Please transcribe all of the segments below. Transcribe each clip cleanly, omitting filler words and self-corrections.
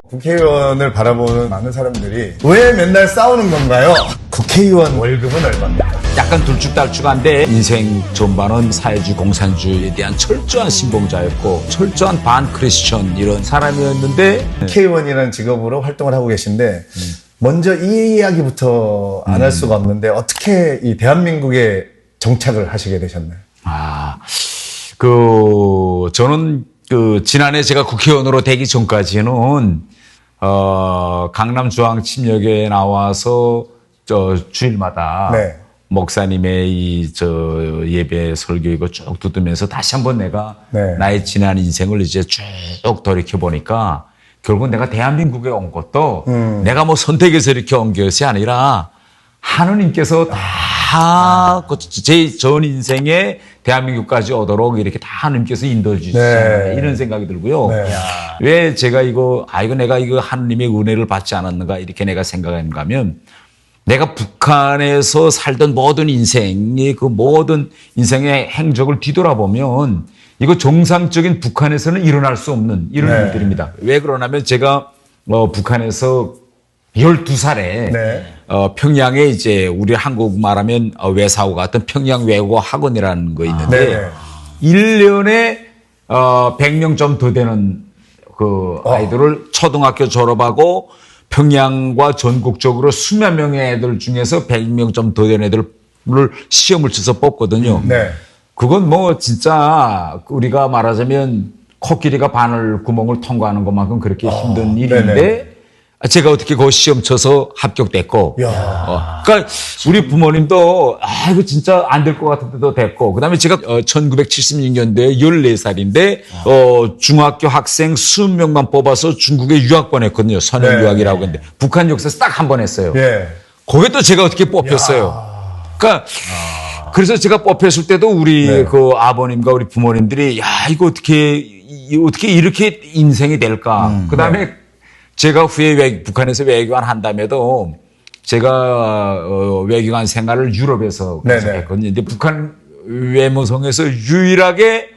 국회의원을 바라보는 많은 사람들이 왜 맨날 싸우는 건가요? 국회의원 월급은 얼마입니까? 약간 둘쭉달쭉한데 인생 전반은 사회주의 공산주의에 대한 철저한 신봉자였고 철저한 반크리스천 이런 사람이었는데 국회의원이라는 직업으로 활동을 하고 계신데 먼저 이 이야기부터 안 할 수가 없는데 어떻게 이 대한민국에 정착을 하시게 되셨나요? 저는 지난해 제가 국회의원으로 되기 전까지는 강남 중앙침역에 나와서 주일마다 네. 목사님의 예배 설교 이거 쭉 듣으면서 다시 한번 내가 네. 나의 지난 인생을 이제 쭉 돌이켜 보니까 결국 내가 대한민국에 온 것도 내가 뭐 선택해서 이렇게 온 것이 아니라 하느님께서 다 제 전 인생에 대한민국까지 오도록 이렇게 다 하느님께서 인도해 주시잖아요. 네. 이런 생각이 들고요. 네. 왜 제가 이거 내가 이거 하느님의 은혜를 받지 않았는가 이렇게 내가 생각하는가 하면 내가 북한에서 살던 모든 인생의 그 모든 인생의 행적을 뒤돌아보면 이거 정상적인 북한에서는 일어날 수 없는 이런 네. 일들입니다. 왜 그러냐면 제가 북한에서 12살에 네. 평양에 이제 우리 한국 말하면 외사고 같은 평양 외국어 학원이라는 거 있는데 네. 1년에 100명 좀 더 되는 그 아이들을 초등학교 졸업하고 평양과 전국적으로 수만 명의 애들 중에서 100명 좀 더 되는 애들을 시험을 쳐서 뽑거든요. 네. 그건 뭐 진짜 우리가 말하자면 코끼리가 바늘 구멍을 통과하는 것만큼 그렇게 힘든 일인데 네네. 제가 어떻게 그 시험 쳐서 합격됐고. 이야. 그러니까 우리 부모님도 이거 진짜 안 될 것 같은데도 됐고. 그다음에 제가 1976년도에 14살인데 중학교 학생 20명만 뽑아서 중국에 유학 보냈거든요. 선행 네. 유학이라고 했는데 북한 역사에서 딱 한 번 했어요. 예. 거기에 또 제가 어떻게 뽑혔어요. 그러니까 그래서 제가 뽑혔을 때도 우리 네. 그 아버님과 우리 부모님들이 이거 어떻게 이렇게 인생이 될까. 그다음에 제가 후에 북한에서 외교관 한다음에도 제가 외교관 생활을 유럽에서 네네. 했거든요. 근데 북한 외무성에서 유일하게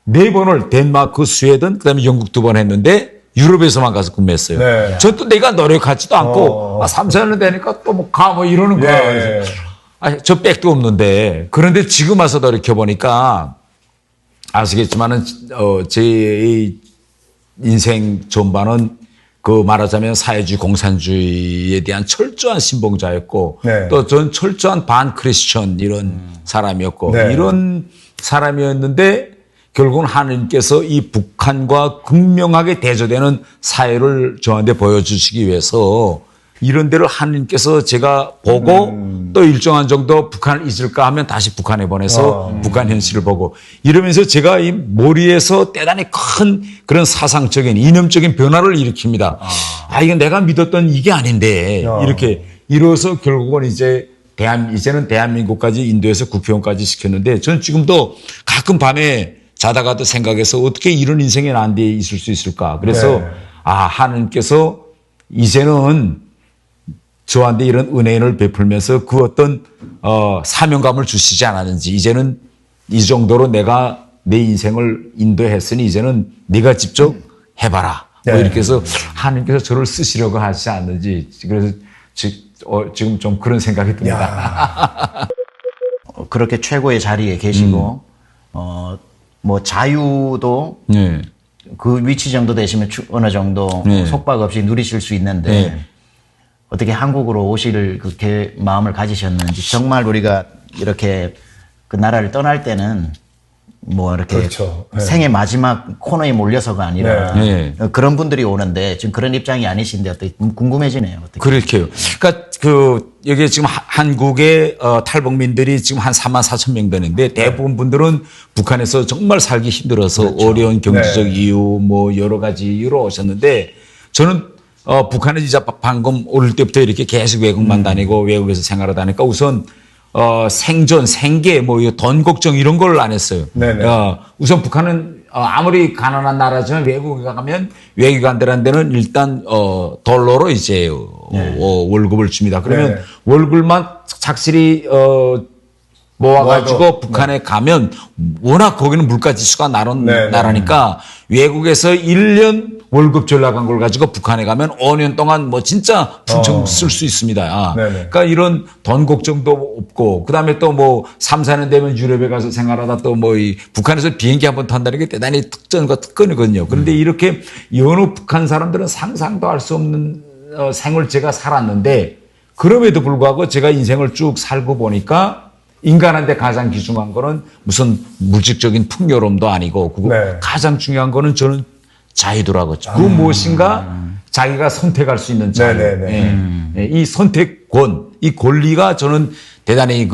4번을 덴마크, 스웨덴, 그다음에 영국 2번 했는데 유럽에서만 가서 근무했어요. 네. 저 또 내가 노력하지도 않고 3, 4년 되니까 또 뭐 가 뭐 이러는 거야. 예. 그래서 저 백도 없는데 그런데 지금 와서 돌이켜 보니까 아시겠지만은 제 인생 전반은 그 말하자면 사회주의 공산주의에 대한 철저한 신봉자였고 네. 또 전 철저한 반크리스천 이런 사람이었고 네. 이런 사람이었는데 결국은 하느님께서 이 북한과 극명하게 대조되는 사회를 저한테 보여주시기 위해서 이런 데를 하느님께서 제가 보고 또 일정한 정도 북한을 잊을까 하면 다시 북한에 보내서 북한 현실을 보고 이러면서 제가 이 머리에서 대단히 큰 그런 사상적인 이념적인 변화를 일으킵니다. 이건 내가 믿었던 이게 아닌데 이렇게 이뤄서 결국은 이제는 대한민국까지 인도에서 국회의원까지 시켰는데 저는 지금도 가끔 밤에 자다가도 생각해서 어떻게 이런 인생이 나한테 있을 수 있을까. 그래서 네. 하느님께서 이제는 저한테 이런 은혜를 베풀면서 그 어떤 사명감을 주시지 않았는지 이제는 이 정도로 내가 내 인생을 인도했으니 이제는 네가 직접 해봐라. 네. 뭐 이렇게 해서 하느님께서 저를 쓰시려고 하지 않는지 그래서 지금 좀 그런 생각이 듭니다. 그렇게 최고의 자리에 계시고 뭐 자유도 네. 그 위치 정도 되시면 어느 정도 네. 속박 없이 누리실 수 있는데 네. 어떻게 한국으로 오실 그렇게 마음을 가지셨는지 정말 우리가 이렇게 그 나라를 떠날 때는 뭐 이렇게 그렇죠. 네. 생의 마지막 코너에 몰려서가 아니라 네. 그런 분들이 오는데 지금 그런 입장이 아니신데 어떻게 궁금해지네요. 어떻게. 그렇게요. 그러니까 여기 지금 한국의 탈북민들이 지금 한 4만 4천 명 되는데 대부분 분들은 북한에서 정말 살기 힘들어서 어려운 경제적 네. 이유 뭐 여러 가지 이유로 오셨는데 저는 북한에 이제 방금 어릴 때부터 이렇게 계속 외국만 다니고 외국에서 생활하다니까 우선 생존, 생계, 뭐 돈 걱정 이런 걸 안 했어요. 네네. 우선 북한은 아무리 가난한 나라지만 외국에 가면 외교관들한테는 일단 달러로 이제 월급을 줍니다. 그러면 네. 월급만 착실히 모아가지고 모아도, 북한에 가면 워낙 거기는 물가 지수가 나른 네, 나라니까 외국에서 1년 월급 전락한 걸 가지고 북한에 가면 5년 동안 뭐 진짜 풍청 쓸 수 있습니다. 네네. 그러니까 이런 돈 걱정도 없고 그다음에 또 뭐 3, 4년 되면 유럽에 가서 생활하다 또 뭐 이 북한에서 비행기 한번 탄다는 게 대단히 특전과 특권이거든요. 그런데 이렇게 여느 북한 사람들은 상상도 할 수 없는 생을 제가 살았는데 그럼에도 불구하고 제가 인생을 쭉 살고 보니까 인간한테 가장 귀중한 거는 무슨 물질적인 풍요로움도 아니고 그거 네. 가장 중요한 거는 저는 자유도라고. 그 무엇인가 자기가 선택할 수 있는 자유. 네네네. 예. 이 선택권, 이 권리가 저는 대단히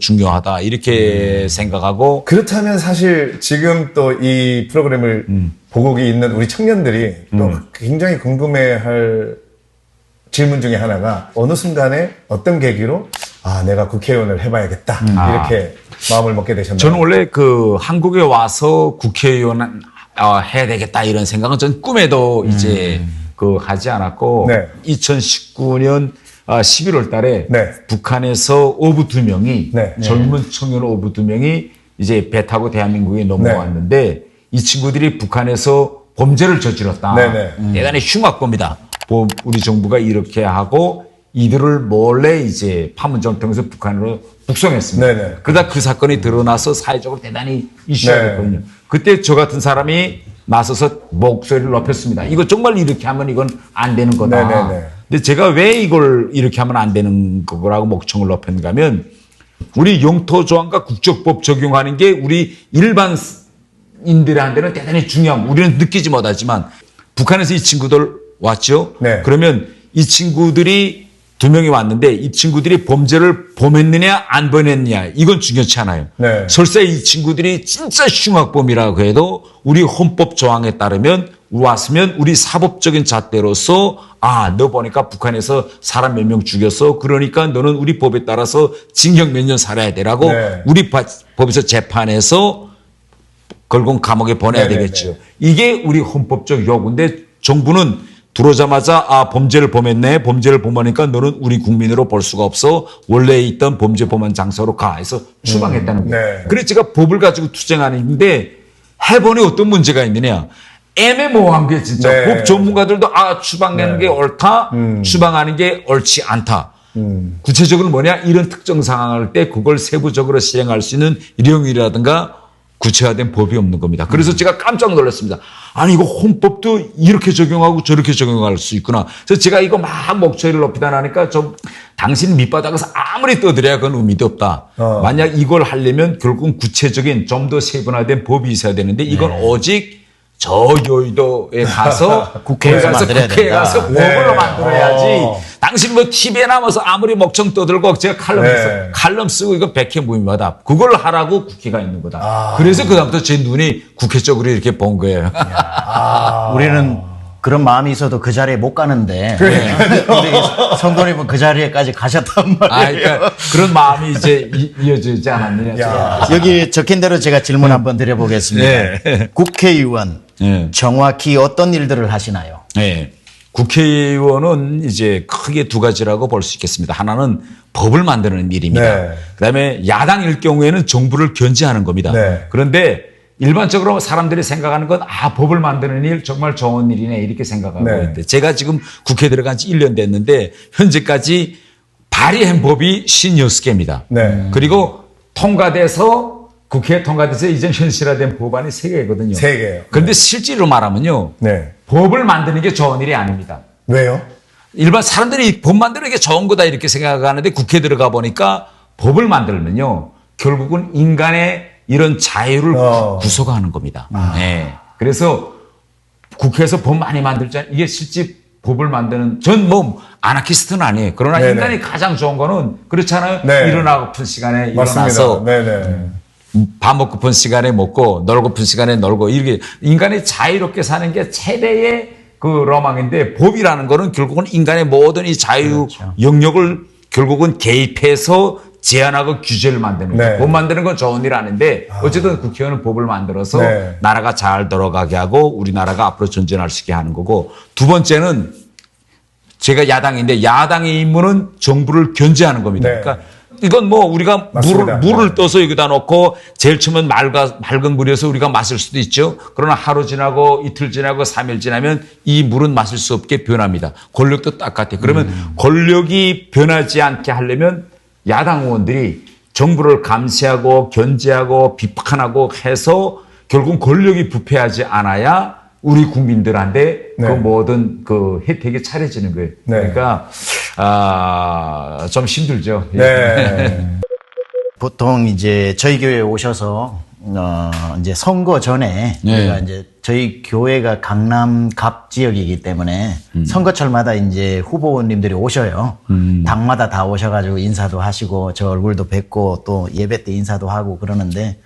중요하다. 이렇게 생각하고. 그렇다면 사실 지금 또 이 프로그램을 보고 있는 우리 청년들이 또 굉장히 궁금해할 질문 중에 하나가 어느 순간에 어떤 계기로 내가 국회의원을 해봐야겠다 이렇게 마음을 먹게 되셨나요? 저는 원래 한국에 와서 국회의원 해야 되겠다 이런 생각은 전 꿈에도 이제 하지 않았고 네. 2019년 11월 달에 네. 북한에서 어부 2명이 네. 젊은 청년 어부 2명이 이제 배 타고 대한민국에 넘어왔는데 이 친구들이 북한에서 범죄를 저질렀다. 네네. 대단히 흉악범이다. 우리 정부가 이렇게 하고 이들을 몰래 이제 판문점을 통해서 북한으로 북송했습니다. 네네. 그러다 그 사건이 드러나서 사회적으로 대단히 이슈가 네. 됐거든요. 그때 저 같은 사람이 나서서 목소리를 높였습니다. 이거 정말 이렇게 하면 이건 안 되는 거다. 네네네. 근데 제가 왜 이걸 이렇게 하면 안 되는 거라고 목청을 높였는가 하면 우리 영토조항과 국적법 적용하는 게 우리 일반인들한테는 대단히 중요함. 우리는 느끼지 못하지만 북한에서 이 친구들 왔죠. 네. 그러면 이 친구들이 2명이 왔는데 이 친구들이 범죄를 범했느냐 안 범했느냐 이건 중요치 않아요. 네. 설사 이 친구들이 진짜 흉악범이라고 해도 우리 헌법 조항에 따르면 왔으면 우리 사법적인 잣대로서 너 보니까 북한에서 사람 몇 명 죽였어. 그러니까 너는 우리 법에 따라서 징역 몇 년 살아야 되라고 네. 우리 법에서 재판해서 결국 감옥에 보내야 네네네. 되겠죠. 이게 우리 헌법적 요구인데 정부는 들어오자마자 범죄를 범했네. 범죄를 범하니까 너는 우리 국민으로 볼 수가 없어. 원래 있던 범죄 범한 장소로 가 해서 추방했다는 거예요. 네. 그래서 제가 법을 가지고 투쟁하는데 해보니 어떤 문제가 있느냐. 애매모호한 게 진짜 네. 법 전문가들도 추방하는 게 옳다. 추방하는 게 옳지 않다. 구체적으로 뭐냐. 이런 특정 상황을 때 그걸 세부적으로 시행할 수 있는 일용이라든가 구체화된 법이 없는 겁니다. 그래서 제가 깜짝 놀랐습니다. 아니 이거 헌법도 이렇게 적용하고 저렇게 적용할 수 있구나. 그래서 제가 이거 막 목소리를 높이다 나니까 당신 밑바닥에서 아무리 떠들어야 그건 의미도 없다. 만약 이걸 하려면 결국은 구체적인 좀 더 세분화된 법이 있어야 되는데 이건 오직 저 여의도에 가서 국회에서 만들어야 국회에 된다. 가서 네. 법으로 만들어야지. 당신 뭐 TV에 나와서 아무리 목청 떠들고 제가 네. 칼럼 쓰고 이거 백해무임하다. 그걸 하라고 국회가 있는 거다. 그래서 그다음부터 제 눈이 국회 쪽으로 이렇게 본 거예요. 우리는 그런 마음이 있어도 그 자리에 못 가는데 우리 성도님은 그 자리에까지 가셨단 말이에요. 그러니까 그런 마음이 이제 이어지지 않았느냐. 제가. 여기 적힌 대로 제가 질문 한번 드려보겠습니다. 네. 국회의원 네. 정확히 어떤 일들을 하시나요? 네. 국회의원은 이제 크게 두 가지라고 볼 수 있겠습니다. 하나는 법을 만드는 일입니다. 네. 그다음에 야당일 경우에는 정부를 견제하는 겁니다. 네. 그런데 일반적으로 사람들이 생각하는 건 법을 만드는 일 정말 좋은 일이네 이렇게 생각하고 네. 있는데 제가 지금 국회 들어간 지 1년 됐는데 현재까지 발의한 법이 56개입니다. 네. 그리고 국회에 통과돼서 이제 현실화된 법안이 3개거든요. 3개예요. 그런데 실제로 말하면요. 네. 법을 만드는 게 좋은 일이 아닙니다. 왜요? 일반 사람들이 법 만드는 게 좋은 거다 이렇게 생각하는데 국회에 들어가 보니까 법을 만들면요. 결국은 인간의 이런 자유를 구속하는 겁니다. 네. 그래서 국회에서 법 많이 만들잖아요. 이게 실제 법을 만드는 전 아나키스트는 아니에요. 그러나 네네. 인간이 가장 좋은 거는 그렇잖아요. 네. 일어나고픈 시간에 맞습니다. 일어나서 네네. 밥 먹고픈 시간에 먹고 놀고픈 시간에 놀고 이렇게 인간이 자유롭게 사는 게 최대의 그 로망인데 법이라는 거는 결국은 인간의 모든 이 자유 그렇죠. 영역을 결국은 개입해서 제한하고 규제를 만드는 거예요. 네. 법 만드는 건 좋은 일 아닌데 어쨌든 국회의원은 법을 만들어서 네. 나라가 잘 돌아가게 하고 우리나라가 앞으로 전진할 수 있게 하는 거고 두 번째는 제가 야당인데 야당의 임무는 정부를 견제하는 겁니다. 네. 그러니까 이건 뭐 우리가 맞습니다. 물을 떠서 여기다 놓고 제일 처음엔 맑은 물에서 우리가 마실 수도 있죠. 그러나 하루 지나고 이틀 지나고 3일 지나면 이 물은 마실 수 없게 변합니다. 권력도 똑같아요. 그러면 권력이 변하지 않게 하려면 야당 의원들이 정부를 감시하고 견제하고 비판하고 해서 결국 권력이 부패하지 않아야 우리 국민들한테 네. 그 모든 그 혜택이 차려지는 거예요. 네. 그러니까 좀 힘들죠. 네. 보통 이제 저희 교회에 오셔서 이제 선거 전에 네. 우리가 이제 저희 교회가 강남 갑 지역이기 때문에 선거철마다 이제 후보님들이 오셔요. 당마다 다 오셔가지고 인사도 하시고 저 얼굴도 뵙고 또 예배 때 인사도 하고 그러는데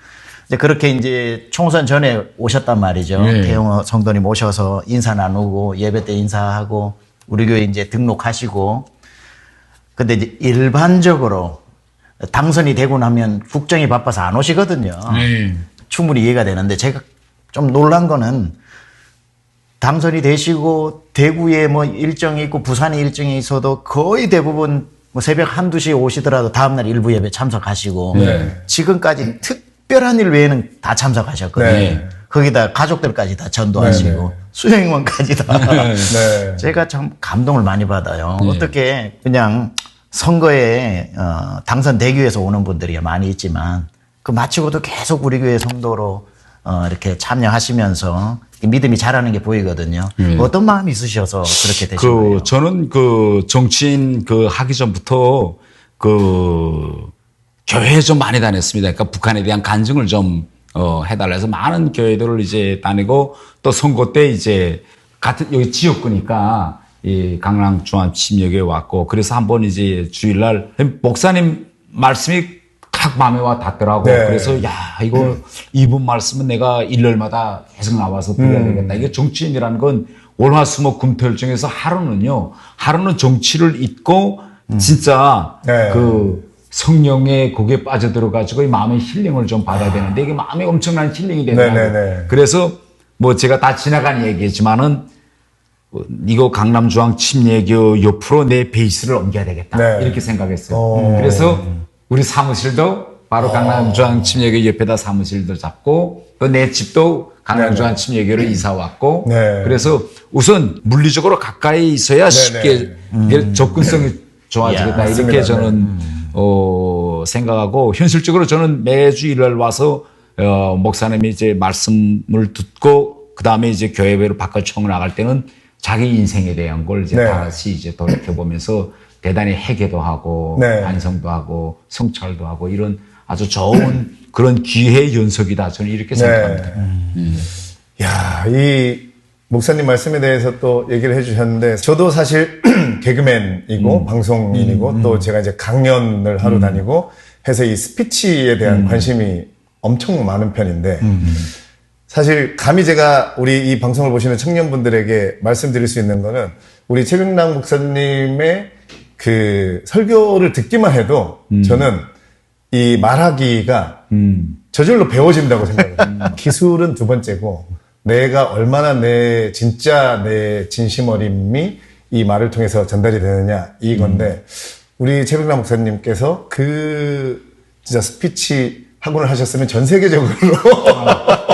이제 그렇게 이제 총선 전에 오셨단 말이죠. 네. 태영 성도님 오셔서 인사 나누고 예배 때 인사하고 우리 교회 이제 등록하시고 근데 이제 일반적으로 당선이 되고 나면 국정이 바빠서 안 오시거든요. 네. 충분히 이해가 되는데 제가 좀 놀란 거는 당선이 되시고 대구에 뭐 일정이 있고 부산에 일정이 있어도 거의 대부분 뭐 새벽 1, 2시에 오시더라도 다음날 일부 예배 참석하시고 네. 지금까지 특별한 일 외에는 다 참석하셨거든요. 네. 거기다 가족들까지 다 전도하시고 네, 네. 수행원까지 다. 네. 제가 참 감동을 많이 받아요. 네. 어떻게 그냥 선거에 당선되기 위해서 오는 분들이 많이 있지만 그 마치고도 계속 우리 교회 성도로 이렇게 참여하시면서 믿음이 자라는 게 보이거든요. 어떤 마음이 있으셔서 그렇게 되신 거예요? 저는 그 정치인 하기 전부터 교회에 좀 많이 다녔습니다. 그러니까 북한에 대한 간증을 좀 해달라 해서 많은 교회들을 이제 다니고 또 선거 때 이제 같은 여기 지역구니까 이 강남 중앙침역에 왔고 그래서 한번 이제 주일날 목사님 말씀이 딱 마음에 와 닿더라고. 네. 그래서 야 이거 이분 말씀은 내가 일요일마다 계속 나와서 드려야 되겠다. 이게 정치인이라는 건 월화수목 금토일 중에서 하루는 정치를 잊고 진짜 네. 그 성령의 곡에 빠져들어가지고 이 마음의 힐링을 좀 받아야 되는데 이게 마음에 엄청난 힐링이 되더라고요. 네네네. 그래서 뭐 제가 다 지나간 얘기지만은 이거 강남중앙침례교 옆으로 내 베이스를 옮겨야 되겠다. 네. 이렇게 생각했어요. 그래서 우리 사무실도 바로 강남중앙침례교 옆에다 사무실도 잡고 또 내 집도 강남중앙침례교로 이사 왔고 네. 그래서 우선 물리적으로 가까이 있어야 쉽게 접근성이 좋아지겠다. 야, 이렇게 맞습니다. 저는 생각하고 현실적으로 저는 매주 일요일 와서 목사님이 이제 말씀을 듣고 그 다음에 이제 교회로 바깥 총 나갈 때는 자기 인생에 대한 걸 이제 네. 다시 이제 돌이켜보면서 대단히 회개도 하고 네. 반성도 하고 성찰도 하고 이런 아주 좋은 그런 기회의 연속이다. 저는 이렇게 생각합니다. 야, 이 목사님 말씀에 대해서 또 얘기를 해주셨는데, 저도 사실 개그맨이고 방송인이고 또 제가 이제 강연을 하러 다니고 해서 이 스피치에 대한 관심이 엄청 많은 편인데, 사실 감히 제가 우리 이 방송을 보시는 청년분들에게 말씀드릴 수 있는 거는 우리 최병락 목사님의 그 설교를 듣기만 해도 저는 이 말하기가 저절로 배워진다고 생각해요. 기술은 두 번째고 내가 얼마나 진짜 내 진심 어림이 이 말을 통해서 전달이 되느냐 이건데 우리 최병락 목사님께서 진짜 스피치 학원을 하셨으면 전 세계적으로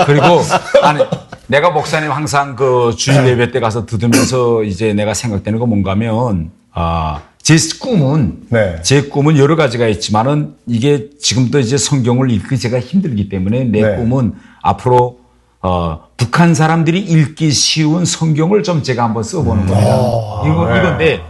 그리고 아니 내가 목사님 항상 그 주일 예배 때 가서 들으면서 이제 내가 생각되는 건 뭔가면 제 꿈은 여러 가지가 있지만은 이게 지금도 이제 성경을 읽기 제가 힘들기 때문에 내 네. 꿈은 앞으로 북한 사람들이 읽기 쉬운 성경을 좀 제가 한번 써보는 겁니다. 이건데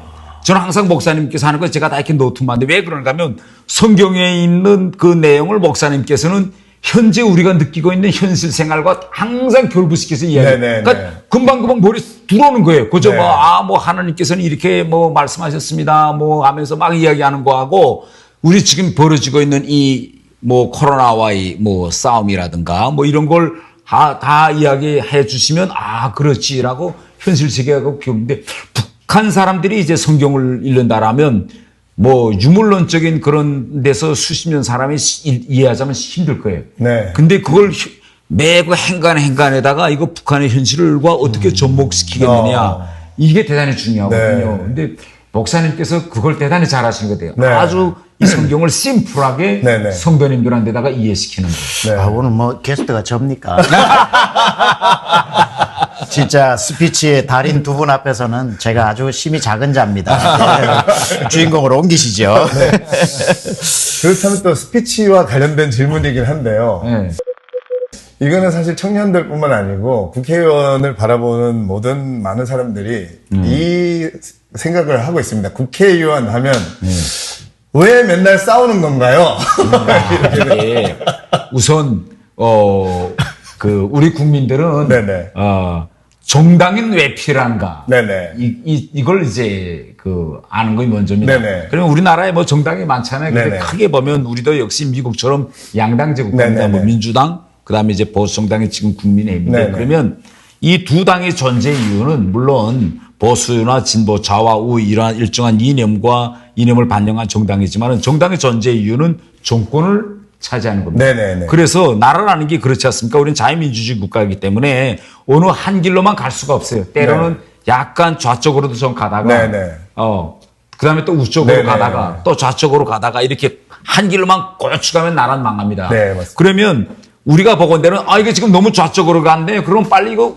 저는 항상 목사님께서 하는 거 제가 다 이렇게 노트만데 왜 그런가 하면 성경에 있는 그 내용을 목사님께서는 현재 우리가 느끼고 있는 현실 생활과 항상 결부시켜서 이야기해요. 네네네. 그러니까 금방금방 머리에 들어오는 거예요. 그저 네. 뭐 하나님께서는 이렇게 뭐 말씀하셨습니다. 뭐 하면서 막 이야기하는 거하고 우리 지금 벌어지고 있는 이 뭐 코로나와의 뭐 싸움이라든가 뭐 이런 걸 다 이야기해 주시면 그렇지라고 현실 세계하고 비교인데 북한 사람들이 이제 성경을 읽는다라면 뭐 유물론적인 그런 데서 수십 년 사람이 이해하자면 힘들 거예요. 네. 근데 그걸 매고 행간에다가 이거 북한의 현실과 어떻게 접목시키겠느냐 이게 대단히 중요하거든요. 네. 근데 목사님께서 그걸 대단히 잘하신 것 같아요. 네. 아주 이 성경을 심플하게 네네. 성도님들한테다가 이해시키는 거예요. 네. 아, 오늘 뭐 게스트가 접니까? 진짜 스피치의 달인 두 분 앞에서는 제가 아주 심이 작은 자입니다. 주인공으로 옮기시죠. 그렇다면 또 스피치와 관련된 질문이긴 한데요. 네. 이거는 사실 청년들뿐만 아니고 국회의원을 바라보는 모든 많은 사람들이 이 생각을 하고 있습니다. 국회의원 하면 왜 맨날 싸우는 건가요? 이게 우선 우리 국민들은 네네. 정당인 왜 필요한가? 네네. 이걸 이제 아는 것이 먼저입니다. 네네. 그러면 우리나라에 뭐 정당이 많잖아요. 근데 네네. 크게 보면 우리도 역시 미국처럼 양당제 국가입니다. 네네네. 뭐 민주당, 그다음에 이제 보수정당이 지금 국민의힘인데 네네. 그러면 이 두 당의 존재 이유는 물론 보수나 진보, 좌와 우 이러한 일정한 이념을 반영한 정당이지만 정당의 존재 이유는 정권을 차지하는 겁니다. 네네네. 그래서 나라라는 게 그렇지 않습니까? 우리는 자유민주주의 국가이기 때문에 어느 한 길로만 갈 수가 없어요. 때로는 약간 좌쪽으로도 좀 가다가 네네. 그다음에 또 우쪽으로 네네. 가다가 또 좌쪽으로 가다가 이렇게 한 길로만 꼬쭉 가면 나라는 망합니다. 네, 맞습니다. 그러면 우리가 보건대는 이게 지금 너무 좌쪽으로 갔네. 그럼 빨리 이거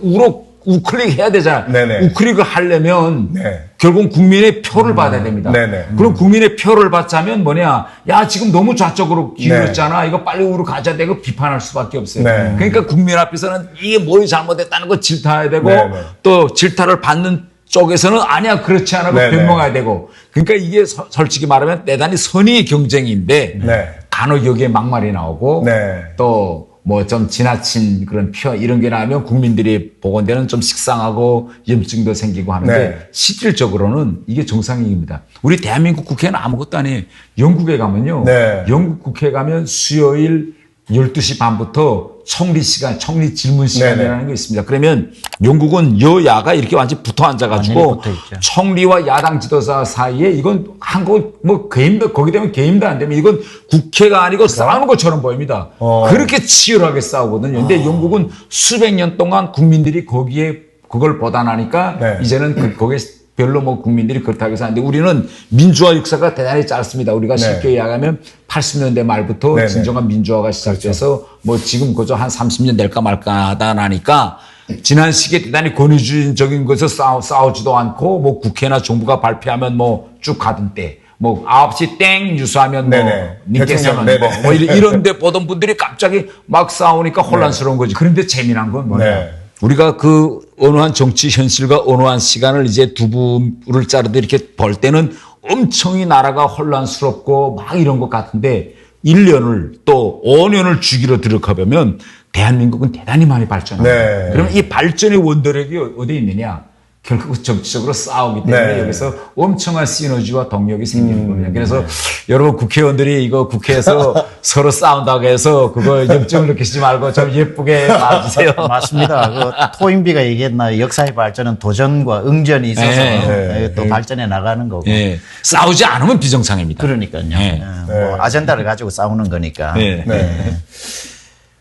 우클릭 해야 되잖아. 네네. 우클릭을 하려면 네. 결국 국민의 표를 받아야 됩니다. 네네. 그럼 국민의 표를 받자면 뭐냐? 야, 지금 너무 좌쪽으로 기울였잖아. 이거 빨리 우로 가자 되고 비판할 수밖에 없어요. 네. 그러니까 국민 앞에서는 이게 뭘 잘못했다는 거 질타해야 되고 네네. 또 질타를 받는 쪽에서는 아니야 그렇지 않아 네네. 변명해야 되고 그러니까 이게 솔직히 말하면 대단히 선의의 경쟁인데 네. 간혹 여기에 막말이 나오고 네. 또 뭐 좀 지나친 그런 표 이런 게 나오면 국민들이 보건대는 좀 식상하고 염증도 생기고 하는데 네. 실질적으로는 이게 정상입니다. 우리 대한민국 국회는 아무것도 아니에요. 영국에 가면요. 네. 영국 국회에 가면 수요일 12시 반부터 총리 질문 시간이라는 네네. 게 있습니다. 그러면 영국은 여야가 이렇게 완전히 붙어 앉아가지고 완전히 붙어 있죠. 총리와 야당 지도자 사이에 이건 한국 뭐 게임도 거기 되면 게임도 안 되면 이건 국회가 아니고 싸우는 것처럼 보입니다. 그렇게 치열하게 싸우거든요. 근데 영국은 수백 년 동안 국민들이 거기에 그걸 보단하니까 네. 이제는 거기에 별로 뭐 국민들이 그렇다고 해서 하는데 우리는 민주화 역사가 대단히 짧습니다. 우리가 네. 쉽게 이야기하면 80년대 말부터 네네. 진정한 민주화가 시작돼서 뭐 지금 그저 한 30년 될까 말까 하다 나니까 지난 시기에 대단히 권위주의적인 것을 싸우지도 않고 뭐 국회나 정부가 발표하면 뭐 쭉 가던 때 뭐 9시 땡 뉴스하면 뭐 네네. 님께서는 대통령, 뭐 이런 데 보던 분들이 갑자기 막 싸우니까 혼란스러운 거지. 그런데 재미난 건 뭐냐. 네. 우리가 그 어느 한 정치 현실과 어느 한 시간을 이제 두 부를 자르듯 이렇게 볼 때는 엄청이 나라가 혼란스럽고 막 이런 것 같은데 1년을 또 5년을 주기로 들어가보면 대한민국은 대단히 많이 발전합니다. 네. 그러면 이 발전의 원동력이 어디에 있느냐? 결국 정치적으로 싸우기 때문에 네. 여기서 엄청난 시너지와 동력이 생기는 겁니다. 그래서 여러분 국회의원들이 이거 국회에서 서로 싸운다고 해서 그거 염증을 느끼지 말고 좀 예쁘게 봐주세요. 맞습니다. 그 토인비가 얘기했나 역사의 발전은 도전과 응전이 있어서 네. 또 발전해 나가는 거고. 예. 싸우지 않으면 비정상입니다. 그러니까요. 네. 뭐 아젠다를 가지고 싸우는 거니까. 네. 네.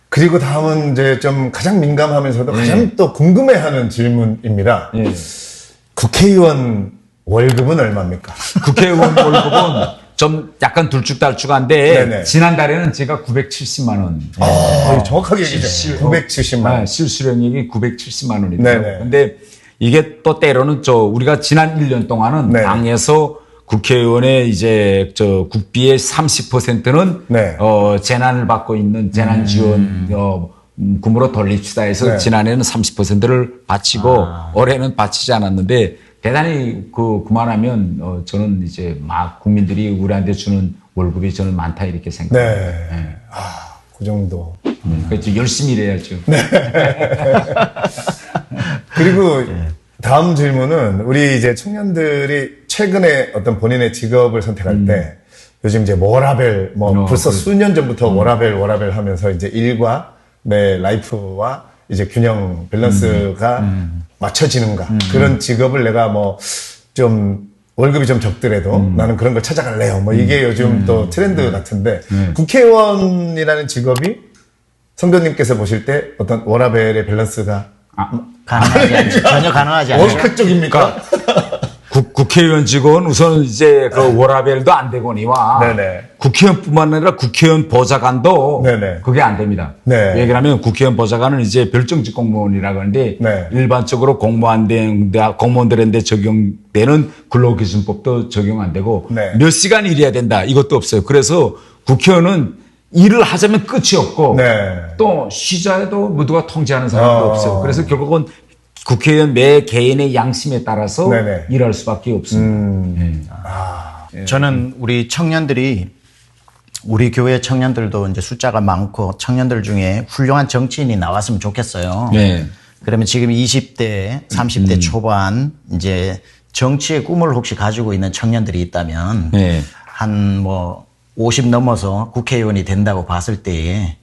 그리고 다음은 이제 좀 가장 민감하면서도 가장 또 궁금해하는 질문입니다. 예. 국회의원 월급은 얼마입니까? 국회의원 월급은 좀 약간 둘쭉달쭉한데 네네. 지난달에는 제가 970만 원. 정확하게 얘기죠. 970만 원. 실수령액이 970만 원이더라고요. 네네. 근데 이게 또 때로는 우리가 지난 1년 동안은 네네. 당에서 국회의원의 이제 국비의 30%는 네. 재난을 받고 있는 재난 지원 금으로 돌립시다 해서 네. 지난해는 30%를 바치고 올해는 바치지 않았는데 대단히 그만하면 저는 이제 막 국민들이 우리한테 주는 월급이 저는 많다 이렇게 생각합니다. 네. 그 정도. 그렇죠. 열심히 일해야죠. 그리고 다음 질문은 우리 이제 청년들이 최근에 어떤 본인의 직업을 선택할 때 요즘 이제 워라밸 벌써 수년 전부터 워라밸 하면서 이제 일과 내 라이프와 이제 균형 밸런스가 맞춰지는가 그런 직업을 내가 뭐 좀 월급이 좀 적더라도 나는 그런 걸 찾아갈래요. 뭐 이게 요즘 또 트렌드 같은데 국회의원이라는 직업이 성도님께서 보실 때 어떤 워라밸의 밸런스가 가능하지 않죠. 전혀 가능하지 않죠. 워크적입니까? 국회의원직은 우선 이제 그 워라밸도 안 되거니와 네네. 국회의원뿐만 아니라 국회의원 보좌관도 네네. 그게 안 됩니다. 네. 왜 그러냐면 국회의원 보좌관은 이제 별정직 공무원이라고 하는데 네. 일반적으로 공무원들한테 적용되는 근로기준법도 적용 안 되고 네. 몇 시간 일해야 된다 이것도 없어요. 그래서 국회의원은 일을 하자면 끝이 없고 네. 또 쉬자 해도 모두가 통제하는 사람도 없어요. 그래서 결국은 국회의원 매 개인의 양심에 따라서 네네. 일할 수밖에 없습니다. 저는 우리 청년들이 우리 교회 청년들도 이제 숫자가 많고 청년들 중에 훌륭한 정치인이 나왔으면 좋겠어요. 네. 그러면 지금 20대, 30대 초반 이제 정치의 꿈을 혹시 가지고 있는 청년들이 있다면 네. 한 뭐 50 넘어서 국회의원이 된다고 봤을 때에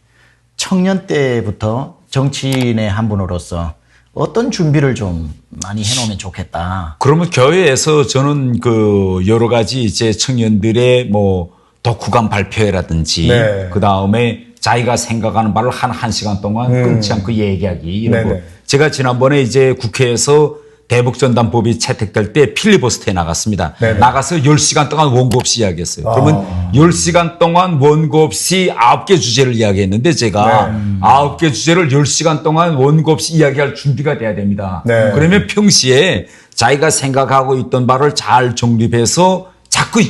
청년 때부터 정치인의 한 분으로서 어떤 준비를 좀 많이 해놓으면 좋겠다. 그러면 교회에서 저는 그 여러 가지 이제 청년들의 뭐 독후감 발표회라든지 네. 그 다음에 자기가 생각하는 바를 한 시간 동안 끊지 않고 얘기하기 이런 네네. 거. 제가 지난번에 이제 국회에서 대북전단법이 채택될 때 필리버스터에 나갔습니다. 네네. 나가서 10시간 동안 원고 없이 이야기했어요. 그러면 10시간 동안 원고 없이 9개 주제를 이야기했는데 제가 9개 주제를 10시간 동안 원고 없이 이야기할 준비가 돼야 됩니다. 네. 그러면 평시에 자기가 생각하고 있던 바를 잘 정립해서 자꾸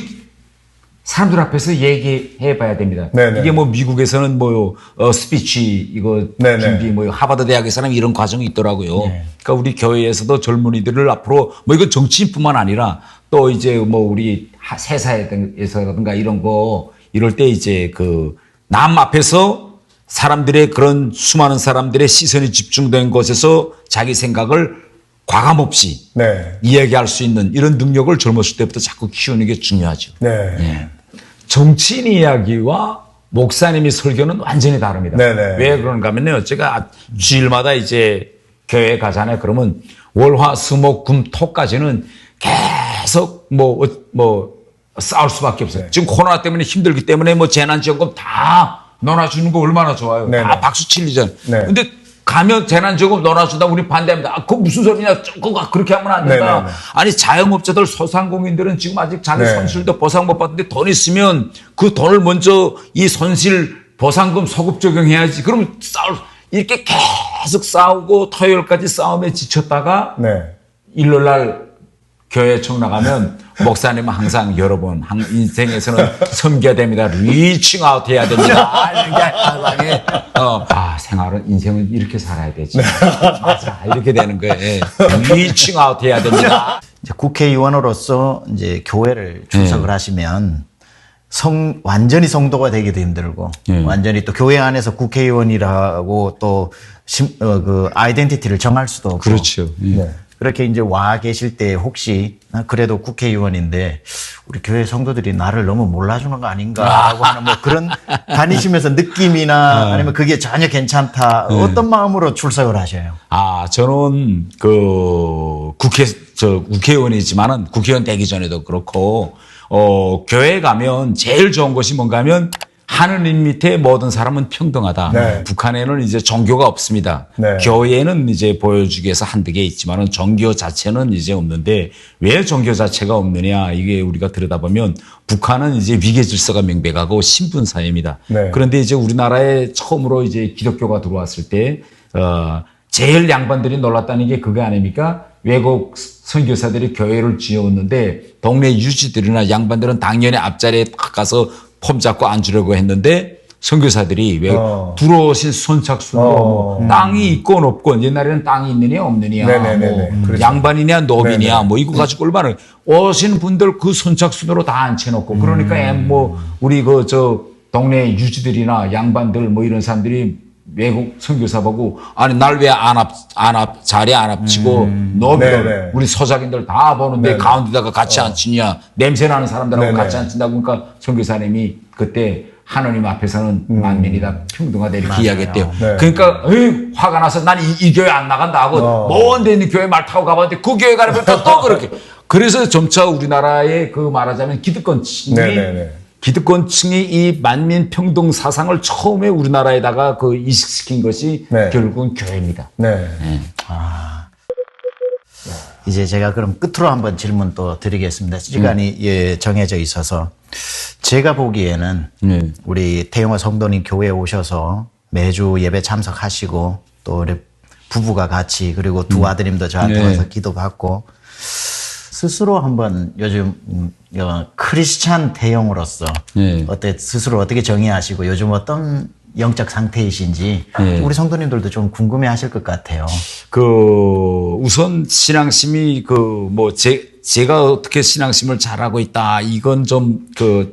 사람들 앞에서 얘기해 봐야 됩니다. 네네. 이게 뭐 미국에서는 뭐 스피치 이거 네네. 준비 뭐 하버드 대학에서는 이런 과정이 있더라고요. 그러니까 우리 교회에서도 젊은이들을 앞으로 뭐 이거 정치인뿐만 아니라 또 이제 뭐 우리 세사에서라든가 이런 거 이럴 때 이제 그 남 앞에서 사람들의 그런 수많은 사람들의 시선이 집중된 곳에서 자기 생각을 과감 없이 네. 이야기할 수 있는 이런 능력을 젊었을 때부터 자꾸 키우는 게 중요하죠. 네. 예. 정치인 이야기와 목사님이 설교는 완전히 다릅니다. 네네. 왜 그런가 하면요. 제가 주일마다 이제 교회 가잖아요. 그러면 월화 수목 금 토까지는 계속 뭐 싸울 수밖에 없어요. 지금 코로나 때문에 힘들기 때문에 뭐 재난지원금 다 넣어주는 거 얼마나 좋아요. 네네. 다 박수 치리잖아요. 네. 근데 가면 재난지원금 넣어준다 우리 반대합니다. 아, 그거 무슨 소리냐. 그거 그렇게 하면 안 된다. 네네네. 아니 자영업자들 소상공인들은 지금 아직 자기 네. 손실도 보상 못 받는데 돈 있으면 그 돈을 먼저 이 손실 보상금 소급 적용해야지. 그러면 이렇게 계속 싸우고 토요일까지 싸움에 지쳤다가 네. 일요일날 교회청 나가면 목사님은 항상 여러 번 인생에서는 섬겨야 됩니다. 리칭 아웃 해야 됩니다. 생활은 인생은 이렇게 살아야 되지. 맞아. 이렇게 되는 거예요. 리칭 아웃 해야 됩니다. 이제 국회의원으로서 이제 교회를 출석을 하시면 완전히 성도가 되기도 힘들고 완전히 또 교회 안에서 국회의원이라고 또 그 아이덴티티를 정할 수도 없고 그렇죠. 네. 그렇게 이제 와 계실 때 혹시 그래도 국회의원인데 우리 교회 성도들이 나를 너무 몰라주는 거 아닌가라고 하는 뭐 그런 다니시면서 느낌이나 아니면 그게 전혀 괜찮다 어떤 마음으로 출석을 하셔요? 저는 국회의원이지만은 국회의원 되기 전에도 그렇고 교회 가면 제일 좋은 것이 뭔가 하면 하느님 밑에 모든 사람은 평등하다. 네. 북한에는 이제 종교가 없습니다. 네. 교회는 이제 보여주기 위해서 한두 개 있지만은 종교 자체는 이제 없는데 왜 종교 자체가 없느냐 이게 우리가 들여다보면 북한은 이제 위계 질서가 명백하고 신분 사회입니다. 네. 그런데 이제 우리나라에 처음으로 이제 기독교가 들어왔을 때 제일 양반들이 놀랐다는 게 그거 아닙니까? 외국 선교사들이 교회를 지었는데 동네 유지들이나 양반들은 당연히 앞자리에 딱 가서 폼 잡고 앉으려고 했는데 선교사들이 왜 들어오신 선착순으로 땅이 있건 없건 옛날에는 땅이 있느냐 없느냐 네네네네. 뭐 그렇죠. 양반이냐 노비냐 네네. 뭐 이거 가지고 얼마나 오신 분들 그 선착순으로 다 앉혀놓고 그러니까 뭐 우리 동네 유지들이나 양반들 뭐 이런 사람들이 외국 선교사 보고 아니 날 왜 자리에 안 앞치고 노비들 네네. 우리 서작인들 다 보는데 네네. 가운데다가 같이 앉히냐 냄새나는 사람들하고 네네. 같이 앉힌다고 그러니까 선교사님이 그때 하느님 앞에서는 만민이 다 평등하다 이렇게 이야기했대요. 네. 그러니까 화가 나서 난 이 교회 안 나간다 하고 먼 데 있는 교회 말 타고 가봤는데 그 교회 가려면 또 그렇게 그래서 점차 우리나라의 그 말하자면 기득권층이 이 만민 평등 사상을 처음에 우리나라에다가 그 이식시킨 것이 네. 결국은 교회입니다. 네. 이제 제가 그럼 끝으로 한번 질문 또 드리겠습니다. 시간이 예, 정해져 있어서 제가 보기에는 네. 우리 태영호 성도님 교회에 오셔서 매주 예배 참석하시고 또 우리 부부가 같이 그리고 두 아드님도 저한테 네. 와서 기도받고 스스로 한번 요즘 크리스찬 태영으로서 네. 스스로 어떻게 정의하시고 요즘 어떤 영적 상태이신지 네. 우리 성도님들도 좀 궁금해하실 것 같아요. 우선 신앙심이 제가 어떻게 신앙심을 잘하고 있다 이건 좀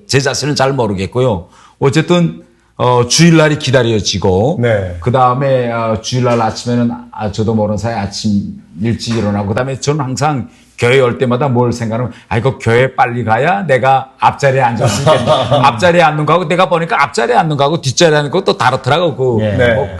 제 자신은 잘 모르겠고요. 어쨌든 주일날이 기다려지고 네. 그 다음에 주일날 아침에는 저도 모르는 사이 아침 일찍 일어나고 그 다음에 저는 항상 교회 올 때마다 뭘 생각하면 이거 교회 빨리 가야 내가 앞자리에 앉았을 때 앞자리에 앉는 거하고 내가 보니까 앞자리에 앉는 거하고 뒷자리에 앉는 거 또 다르더라고. 네.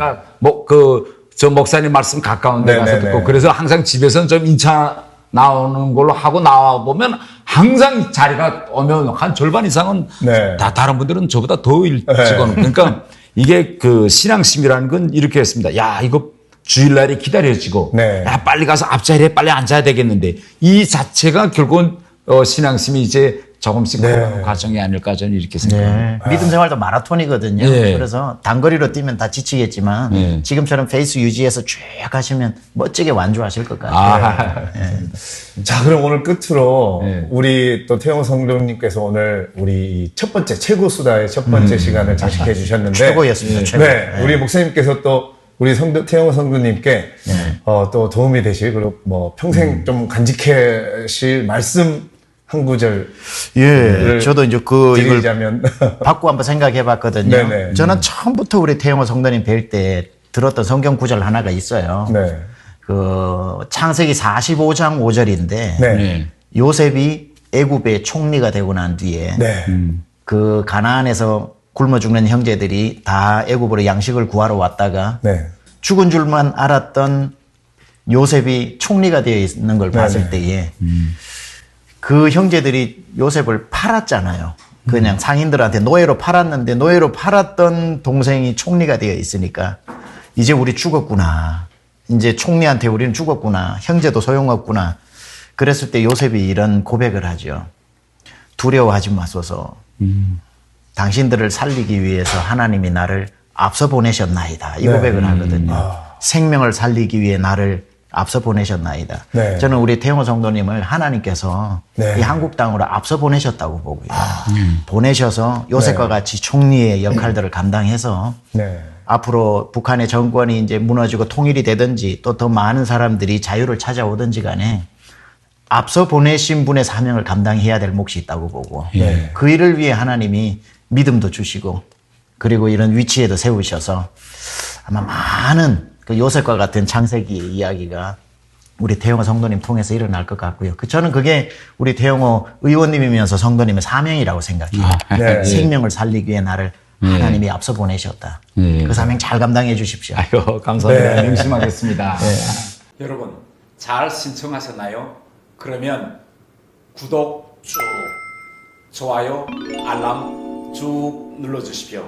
저 목사님 말씀 가까운 데 네, 가서 네, 듣고 네. 그래서 항상 집에서는 좀 인차 나오는 걸로 하고 나와 보면 항상 자리가 오면 한 절반 이상은 네. 다 다른 분들은 저보다 더 일찍 오는 그러니까 이게 신앙심이라는 건 이렇게 했습니다. 야 이거 주일날이 기다려지고 네. 야 빨리 가서 앞자리에 빨리 앉아야 되겠는데 이 자체가 결국은 신앙심이 이제 조금씩 커가는 과정이 아닐까 저는 이렇게 생각합니다. 믿음 생활도 마라톤이거든요. 네. 그래서 단거리로 뛰면 다 지치겠지만 네. 지금처럼 페이스 유지해서 쭉 하시면 멋지게 완주하실 것 같아요. 자, 그럼 오늘 끝으로 네. 우리 또 태영 성도님께서 오늘 우리 첫 번째 최고 수다의 첫 번째 시간을 장식해 주셨는데 최고였습니다. 최고. 네, 우리 목사님께서 또 우리 태영 성도님께 또 도움이 되실 그리고 뭐 평생 좀 간직하실 말씀 한 구절 예, 저도 이제 이걸 드리자면 받고 한번 생각해 봤거든요. 네네. 저는 처음부터 우리 태영호 성도님 뵐 때 들었던 성경 구절 하나가 있어요. 네. 창세기 45장 5절인데 네. 네. 요셉이 애굽의 총리가 되고 난 뒤에 네. 가나안에서 굶어 죽는 형제들이 다 애굽으로 양식을 구하러 왔다가 네. 죽은 줄만 알았던 요셉이 총리가 되어 있는 걸 봤을 네네. 때에 그 형제들이 요셉을 팔았잖아요. 그냥 상인들한테 노예로 팔았는데 노예로 팔았던 동생이 총리가 되어 있으니까 이제 우리 죽었구나. 이제 총리한테 우리는 죽었구나. 형제도 소용없구나. 그랬을 때 요셉이 이런 고백을 하죠. 두려워하지 마소서. 당신들을 살리기 위해서 하나님이 나를 앞서 보내셨나이다. 이 네. 고백을 하거든요. 생명을 살리기 위해 나를 앞서 보내셨나이다. 네. 저는 우리 태영호 성도님을 하나님께서 네. 이 한국 땅으로 앞서 보내셨다고 보고요. 보내셔서 요셉과 네. 같이 총리의 역할들을 감당해서 네. 앞으로 북한의 정권이 이제 무너지고 통일이 되든지 또 더 많은 사람들이 자유를 찾아오든지 간에 앞서 보내신 분의 사명을 감당해야 될 몫이 있다고 보고 네. 그 일을 위해 하나님이 믿음도 주시고 그리고 이런 위치에도 세우셔서 아마 많은 그 요셉과 같은 창세기의 이야기가 우리 태영호 성도님 통해서 일어날 것 같고요. 저는 그게 우리 태영호 의원님이면서 성도님의 사명이라고 생각해요. 네. 생명을 살리기 위해 나를 하나님이 앞서 보내셨다. 네. 그 사명 잘 감당해 주십시오. 아유 감사합니다. 네. 명심하겠습니다. 여러분 잘 신청하셨나요? 그러면 구독 쭉, 좋아요, 알람 쭉 눌러주십시오.